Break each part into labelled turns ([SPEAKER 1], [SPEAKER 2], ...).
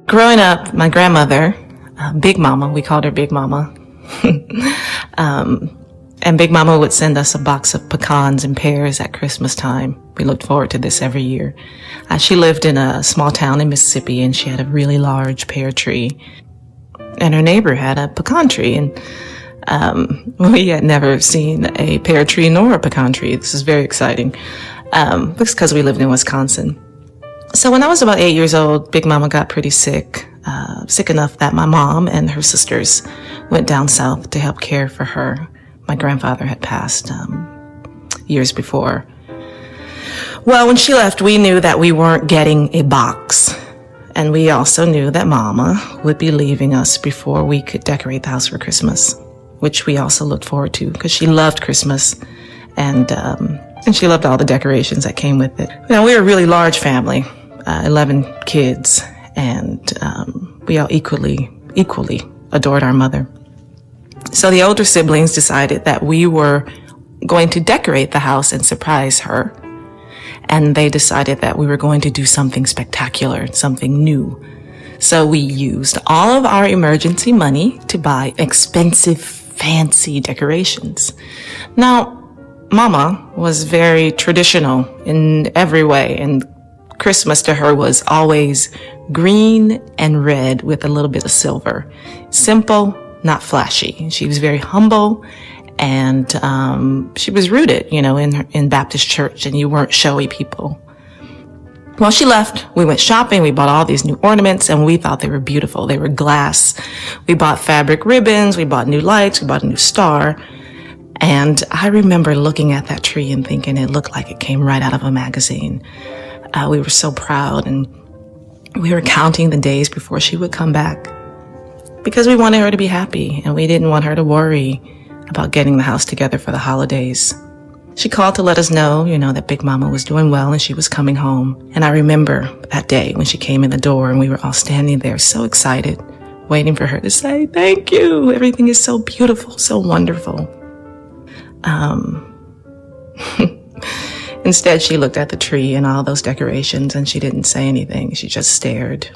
[SPEAKER 1] Growing up, my grandmother, Big Mama, we called her Big Mama, and Big Mama would send us a box of pecans and pears at Christmas time. We looked forward to this every year. She lived in a small town in Mississippi, and she had a really large pear tree. And her neighbor had a pecan tree, and we had never seen a pear tree nor a pecan tree. This is very exciting, because we lived in Wisconsin. So when I was about 8 years old, Big Mama got pretty sick, sick enough that my mom and her sisters went down south to help care for her. My grandfather had passed years before. Well, when she left, we knew that we weren't getting a box. And we also knew that Mama would be leaving us before we could decorate the house for Christmas, which we also looked forward to because she loved Christmas and she loved all the decorations that came with it. You know, we were a really large family, 11 kids, and we all equally adored our mother. So the older siblings decided that we were going to decorate the house and surprise her. And they decided that we were going to do something spectacular, something new. So we used all of our emergency money to buy expensive, fancy decorations. Now, Mama was very traditional in every way, and Christmas to her was always green and red with a little bit of silver. Simple, not flashy. She was very humble, and she was rooted, in Baptist church, and you weren't showy people. Well, she left. We went shopping. We bought all these new ornaments, and we thought they were beautiful. They were glass. We bought fabric ribbons. We bought new lights. We bought a new star. And I remember looking at that tree and thinking it looked like it came right out of a magazine. We were so proud, and we were counting the days before she would come back because we wanted her to be happy, and we didn't want her to worry about getting the house together for the holidays. She called to let us know, that Big Mama was doing well and she was coming home. And I remember that day when she came in the door and we were all standing there so excited, waiting for her to say, "Thank you. Everything is so beautiful, so wonderful." Instead, she looked at the tree and all those decorations and she didn't say anything. She just stared.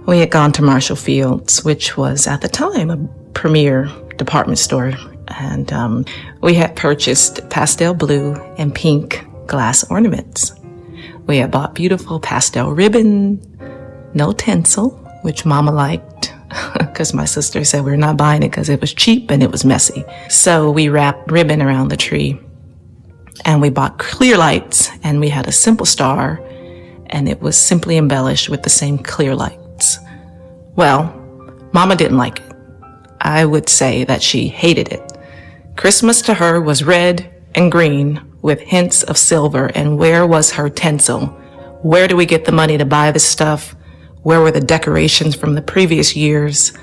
[SPEAKER 1] We had gone to Marshall Field's, which was at the time a premier department store. And we had purchased pastel blue and pink glass ornaments. We had bought beautiful pastel ribbon, no tinsel, which Mama liked because my sister said we were not buying it because it was cheap and it was messy. So we wrapped ribbon around the tree and we bought clear lights, and we had a simple star, and it was simply embellished with the same clear lights. Well, Mama didn't like it. I would say that she hated it. Christmas to her was red and green with hints of silver. And where was her tinsel? Where do we get the money to buy this stuff? Where were the decorations from the previous years?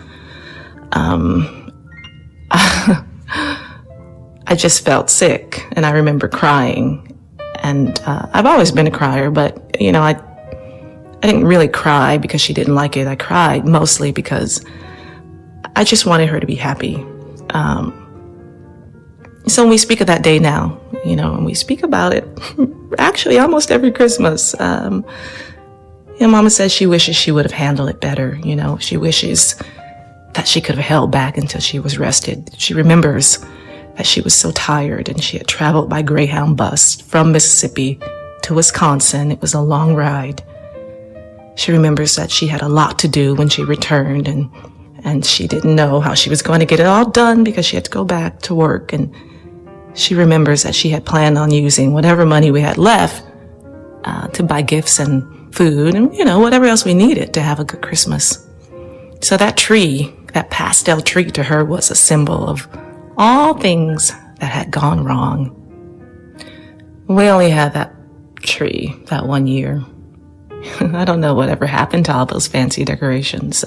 [SPEAKER 1] I just felt sick, and I remember crying. And I've always been a crier, but I didn't really cry because she didn't like it. I cried mostly because I just wanted her to be happy. So when we speak of that day now, and we speak about it actually almost every Christmas, Mama says she wishes she would have handled it better. She wishes that she could have held back until she was rested. She remembers that she was so tired and she had traveled by Greyhound bus from Mississippi to Wisconsin. It was a long ride. She remembers that she had a lot to do when she returned, and she didn't know how she was going to get it all done because she had to go back to work. And she remembers that she had planned on using whatever money we had left to buy gifts and food and, whatever else we needed to have a good Christmas. So that tree, that pastel tree to her was a symbol of all things that had gone wrong. We only had that tree that one year. I don't know whatever happened to all those fancy decorations.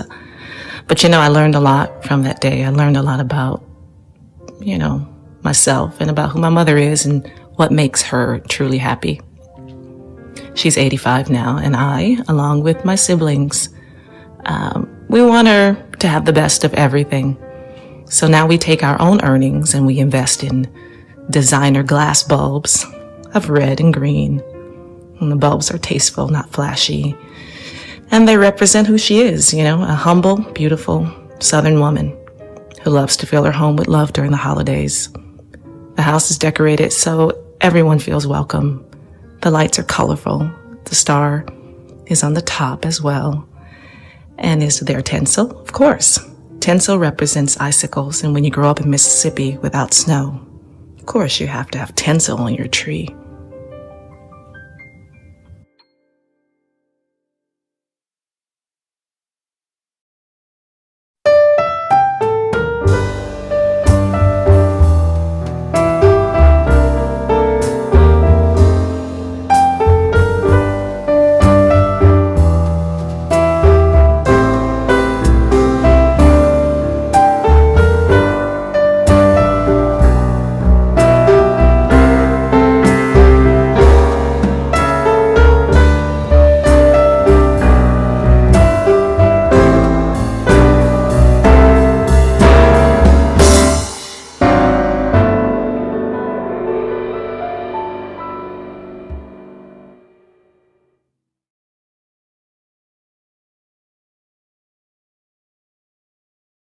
[SPEAKER 1] But I learned a lot from that day. I learned a lot about, myself and about who my mother is and what makes her truly happy. She's 85 now, and I, along with my siblings, we want her to have the best of everything. So now we take our own earnings and we invest in designer glass bulbs of red and green. And the bulbs are tasteful, not flashy. And they represent who she is, a humble, beautiful Southern woman who loves to fill her home with love during the holidays. The house is decorated so everyone feels welcome. The lights are colorful. The star is on the top as well. And is there tinsel? Of course. Tinsel represents icicles, and when you grow up in Mississippi without snow, of course you have to have tinsel on your tree.